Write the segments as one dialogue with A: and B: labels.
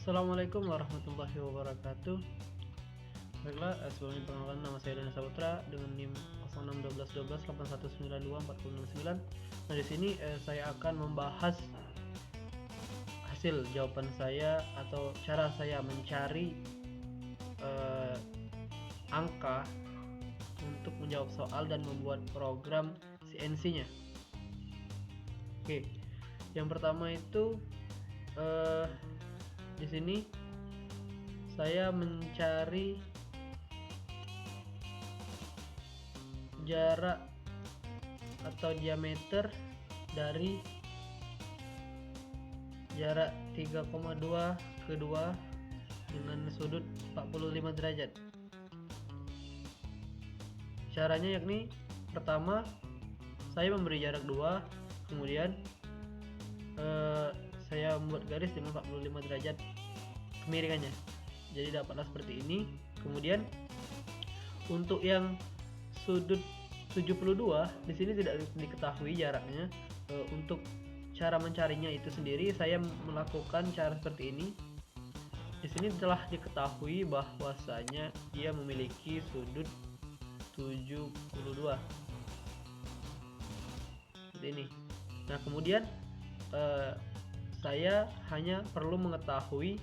A: Assalamualaikum warahmatullahi wabarakatuh. Baiklah, sebelumnya perkenalkan, nama saya Dani Saputra dengan NIM 06121281924069. Nah, di sini saya akan membahas hasil jawaban saya atau cara saya mencari angka untuk menjawab soal dan membuat program CNC-nya. Oke, yang pertama itu di sini saya mencari jarak atau diameter dari jarak 3,2 ke 2 dengan sudut 45 derajat. Caranya yakni pertama saya memberi jarak 2, kemudian saya membuat garis dengan 45 derajat kemiringannya. Jadi dapatlah seperti ini. Kemudian untuk yang sudut 72 di sini tidak diketahui jaraknya. Untuk cara mencarinya itu sendiri saya melakukan cara seperti ini. Di sini telah diketahui bahwasanya dia memiliki sudut 72 seperti ini. Nah, kemudian saya hanya perlu mengetahui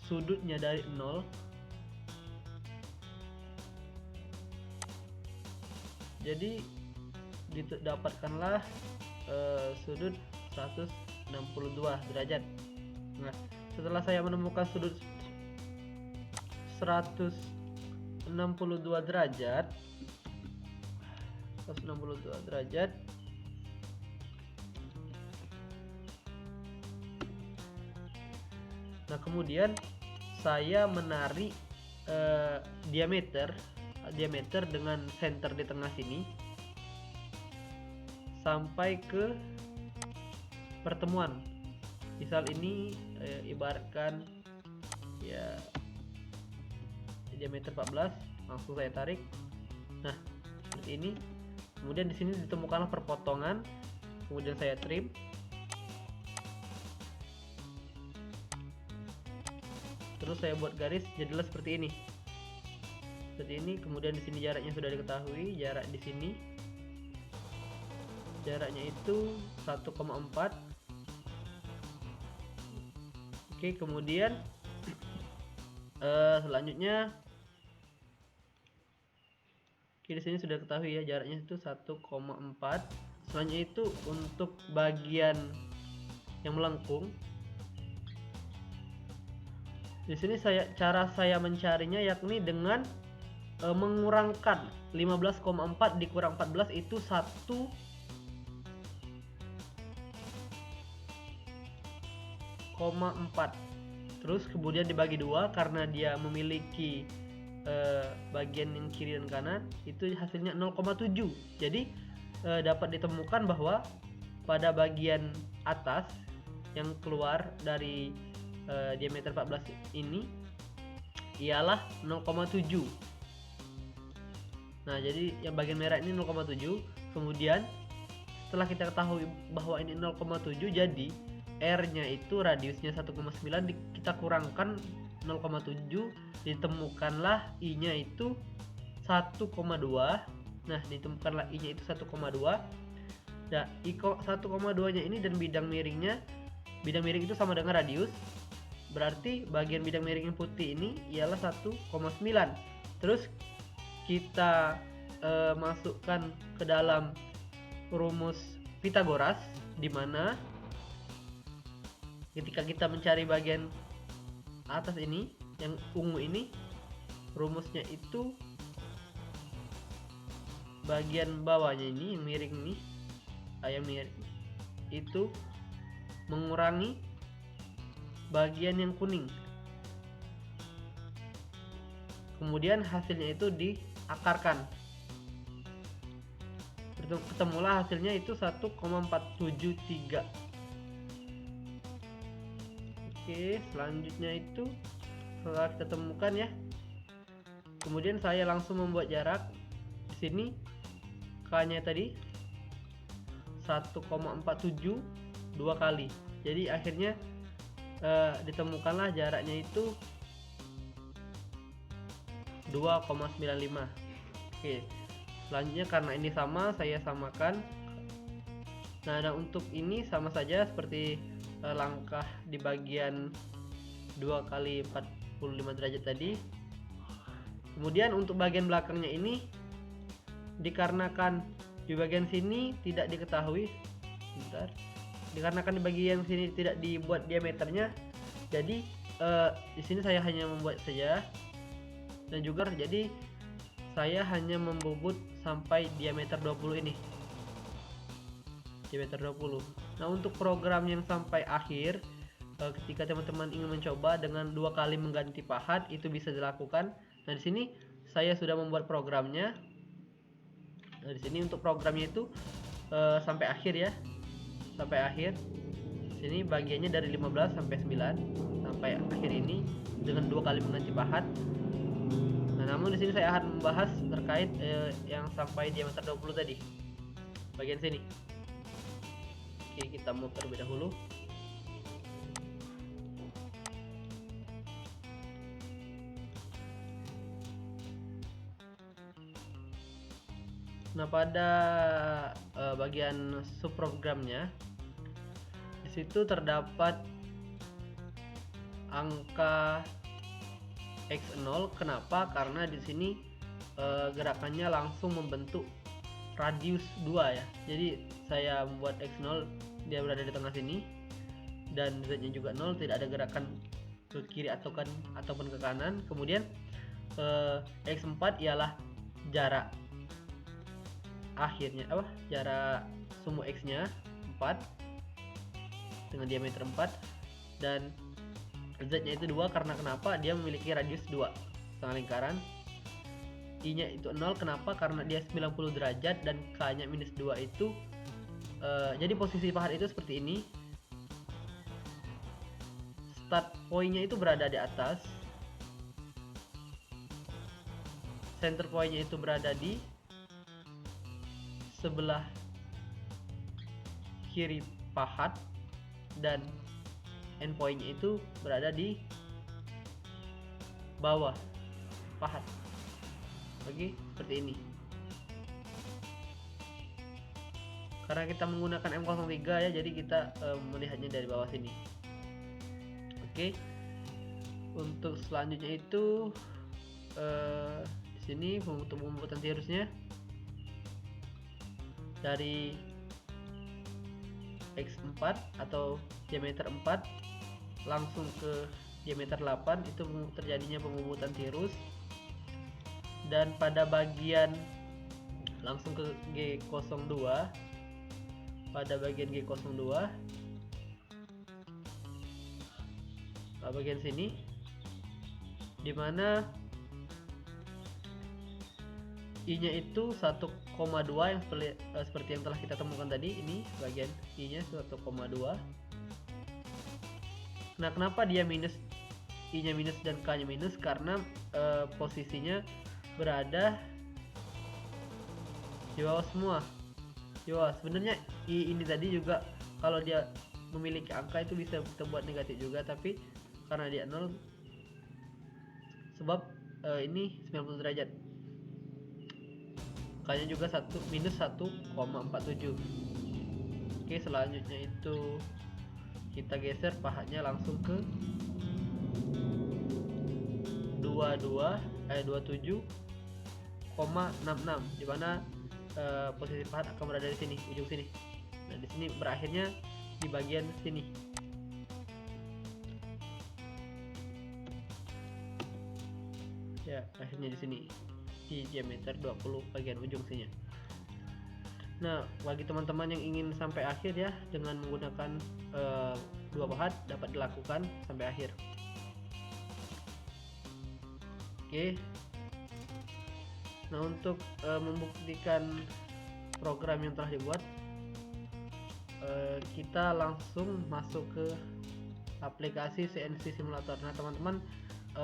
A: sudutnya dari 0. Jadi didapatkanlah sudut 162 derajat. Nah, setelah saya menemukan sudut 162 derajat, nah kemudian saya menarik diameter dengan center di tengah sini sampai ke pertemuan. Misal ini ibaratkan ya diameter 14, langsung saya tarik. Nah, seperti ini. Kemudian di sini ditemukanlah perpotongan, kemudian saya trim. Terus saya buat garis, jadilah seperti ini. Kemudian di sini jaraknya sudah diketahui, jarak di sini jaraknya itu 1,4. Oke, kemudian selanjutnya di sini sudah ketahui ya, jaraknya itu 1,4. Selanjutnya itu untuk bagian yang melengkung. Di sini cara saya mencarinya yakni dengan mengurangkan 15,4 dikurang 14 itu 1,4. Terus kemudian dibagi 2 karena dia memiliki bagian yang kiri dan kanan, itu hasilnya 0,7. Jadi dapat ditemukan bahwa pada bagian atas yang keluar dari diameter 14 ini ialah 0,7. Nah, jadi yang bagian merah ini 0,7. Kemudian setelah kita ketahui bahwa ini 0,7, jadi R-nya itu radiusnya 1,9, kita kurangkan 0,7, ditemukanlah I-nya itu 1,2. Nah, ditemukanlah I-nya itu 1,2. Nah, 1,2-nya ini dan bidang miring itu sama dengan radius. Berarti bagian bidang miring yang putih ini ialah 1,9. Terus kita masukkan ke dalam rumus Pythagoras, di mana ketika kita mencari bagian atas ini yang ungu ini, rumusnya itu bagian bawahnya ini yang miring ini, yang miring itu mengurangi bagian yang kuning. Kemudian hasilnya itu diakarkan. Ketemulah hasilnya itu 1,473. Oke, selanjutnya itu setelah kita temukan ya, kemudian saya langsung membuat jarak. Di sini K-nya tadi 1,47 2 kali. Jadi akhirnya ditemukanlah jaraknya itu 2,95. Oke, selanjutnya karena ini sama, saya samakan. Nah, dan untuk ini sama saja seperti langkah di bagian 2 kali 45 derajat tadi. Kemudian untuk bagian belakangnya ini, dikarenakan di bagian sini tidak diketahui, dikarenakan di bagian sini tidak dibuat diameternya, jadi di sini saya hanya membuat saja, dan juga jadi saya hanya membobot sampai diameter 20 ini, diameter 20. Nah, untuk program yang sampai akhir, ketika teman-teman ingin mencoba dengan 2 kali mengganti pahat, itu bisa dilakukan. Nah, di sini saya sudah membuat programnya. Nah, di sini untuk programnya itu sampai akhir ya, sampai akhir. Sini bagiannya dari 15 sampai 9 sampai akhir ini dengan 2 kali mengganti pahat. Nah, namun di sini saya akan membahas terkait yang sampai diameter 20 tadi, bagian sini. Oke, kita muter terlebih dahulu. Nah, pada bagian subprogramnya, di situ terdapat angka X0. Kenapa? Karena di sini gerakannya langsung membentuk radius 2 ya. Jadi saya membuat X0, dia berada di tengah sini, dan Z-nya juga 0, tidak ada gerakan ke kiri ataupun ke kanan. Kemudian X4 ialah jarak akhirnya, jarak sumbu X-nya 4 dengan diameter 4, dan Z-nya itu 2 karena kenapa? Dia memiliki radius 2 setengah lingkaran. I-nya itu 0, kenapa? Karena dia 90 derajat dan K-nya minus 2 itu jadi posisi pahat itu seperti ini. Start point-nya itu berada di atas, center point-nya itu berada di sebelah kiri pahat, dan end point-nya itu berada di bawah pahat. Oke, seperti ini. Karena kita menggunakan M03 ya, jadi kita melihatnya dari bawah sini. Oke. Untuk selanjutnya itu di sini untuk pembuatan tirusnya dari X4 atau diameter 4 langsung ke diameter 8, itu terjadinya pembubutan tirus. Dan pada bagian langsung ke G02, pada bagian G02 bagian sini, dimana I-nya itu 1,2 yang seperti yang telah kita temukan tadi. Ini bagian I-nya 1,2. Nah, kenapa dia minus, I-nya minus dan K-nya minus? Karena posisinya berada di bawah semua. Di bawah. Sebenarnya I ini tadi juga kalau dia memiliki angka itu bisa kita buat negatif juga, tapi karena dia 0 sebab ini 90 derajat. K-nya juga minus 1,47. Oke, selanjutnya itu kita geser pahatnya langsung ke 27,66, di mana posisi pahat akan berada di sini, ujung sini. Nah, di sini berakhirnya di bagian sini. Ya, akhirnya di sini di diameter 20 bagian ujung sini. Nah, bagi teman-teman yang ingin sampai akhir ya, dengan menggunakan 2 pahat dapat dilakukan sampai akhir. Oke. Nah, untuk membuktikan program yang telah dibuat, kita langsung masuk ke aplikasi CNC Simulator. Nah, teman-teman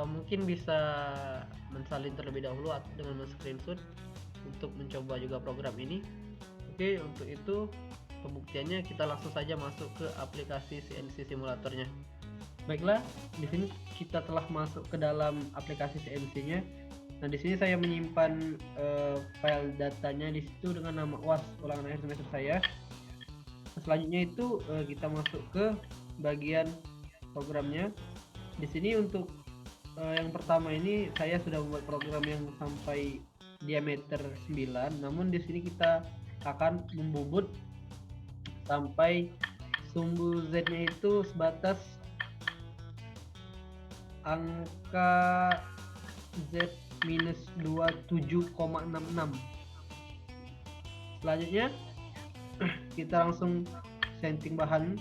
A: mungkin bisa mensalin terlebih dahulu dengan men-screenshot untuk mencoba juga program ini. Oke, untuk itu pembuktiannya kita langsung saja masuk ke aplikasi CNC Simulatornya. Baiklah, di sini kita telah masuk ke dalam aplikasi CMC-nya. Nah, di sini saya menyimpan file datanya di situ dengan nama UAS ulangan akhir semester saya. Nah, selanjutnya itu kita masuk ke bagian programnya. Di sini untuk yang pertama ini saya sudah membuat program yang sampai diameter 9, namun di sini kita akan membubut sampai sumbu Z-nya itu sebatas angka Z minus 27,66. Selanjutnya kita langsung setting bahan.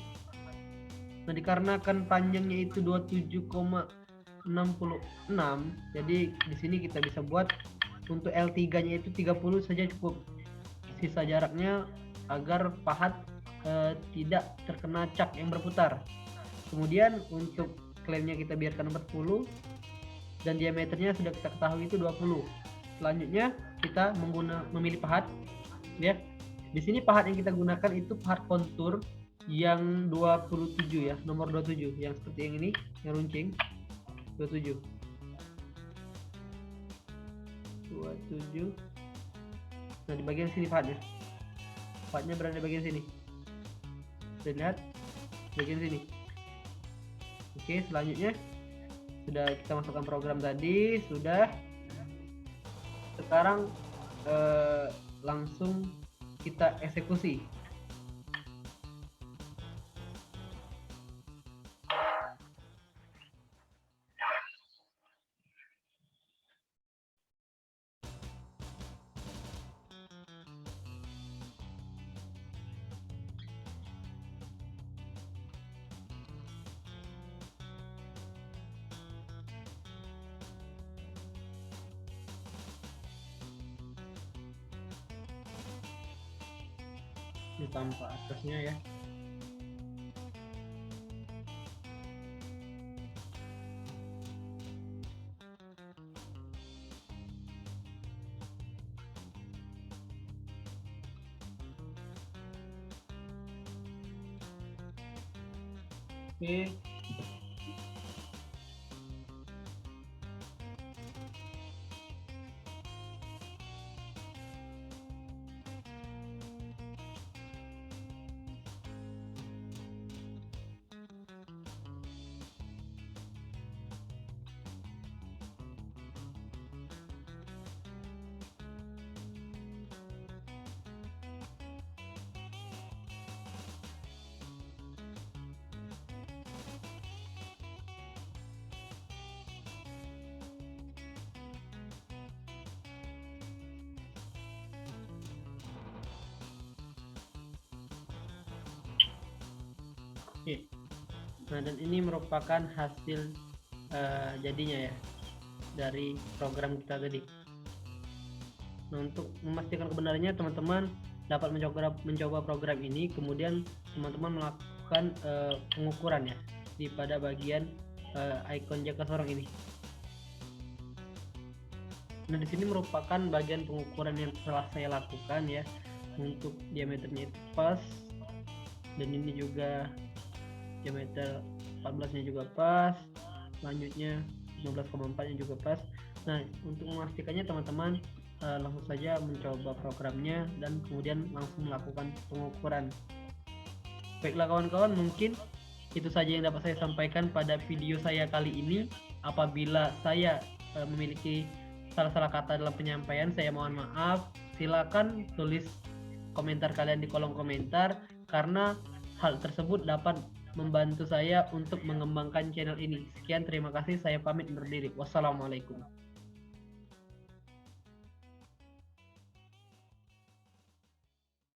A: Nah, dikarenakan panjangnya itu 27,66, jadi di sini kita bisa buat untuk L3-nya itu 30 saja cukup. Sisa jaraknya agar pahat tidak terkena cak yang berputar. Kemudian untuk klaimnya kita biarkan 40 dan diameternya sudah kita ketahui itu 20. Selanjutnya kita memilih pahat ya. Di sini pahat yang kita gunakan itu pahat kontur yang 27 ya, nomor 27 yang seperti yang ini, yang runcing 27. Nah, di bagian sini pahatnya. Pahatnya berada di bagian sini. Bisa lihat bagian sini. Oke, selanjutnya sudah kita masukkan program tadi, sudah. Sekarang langsung kita eksekusi. Ini tampak atasnya ya. Oke. Oke. Nah, dan ini merupakan hasil jadinya ya dari program kita tadi. Nah, untuk memastikan kebenarannya, teman-teman dapat mencoba program ini, kemudian teman-teman melakukan pengukuran ya di pada bagian icon jaka sorong ini. Nah, di sini merupakan bagian pengukuran yang telah saya lakukan ya. Untuk diameternya itu pas, dan ini juga diameter 14-nya juga pas, selanjutnya 15,4-nya juga pas. Nah, untuk memastikannya teman-teman langsung saja mencoba programnya dan kemudian langsung melakukan pengukuran. Baiklah kawan-kawan, mungkin itu saja yang dapat saya sampaikan pada video saya kali ini. Apabila saya memiliki salah-salah kata dalam penyampaian, saya mohon maaf. Silakan tulis komentar kalian di kolom komentar, karena hal tersebut dapat membantu saya untuk mengembangkan channel ini. Sekian, terima kasih. Saya pamit undur diri. Wassalamualaikum.